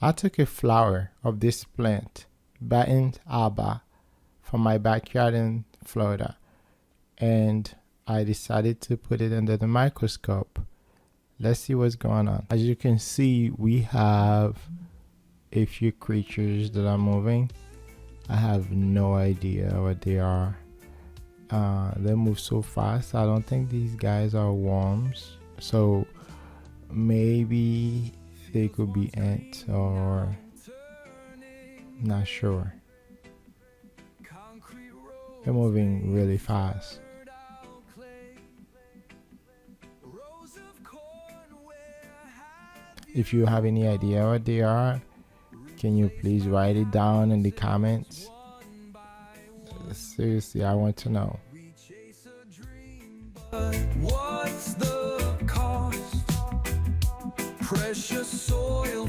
I took a flower of this plant, Batten Alba, from my backyard in Florida, and I decided to put it under the microscope. Let's see what's going on. As you can see, we have a few creatures that are moving. I have no idea what they are. They move so fast. I don't think these guys are worms, so maybe they could be ants, or not sure. They're moving really fast. If you have any idea what they are, can you please write it down in the comments? Seriously, I want to know. What's the cost? Precious soil.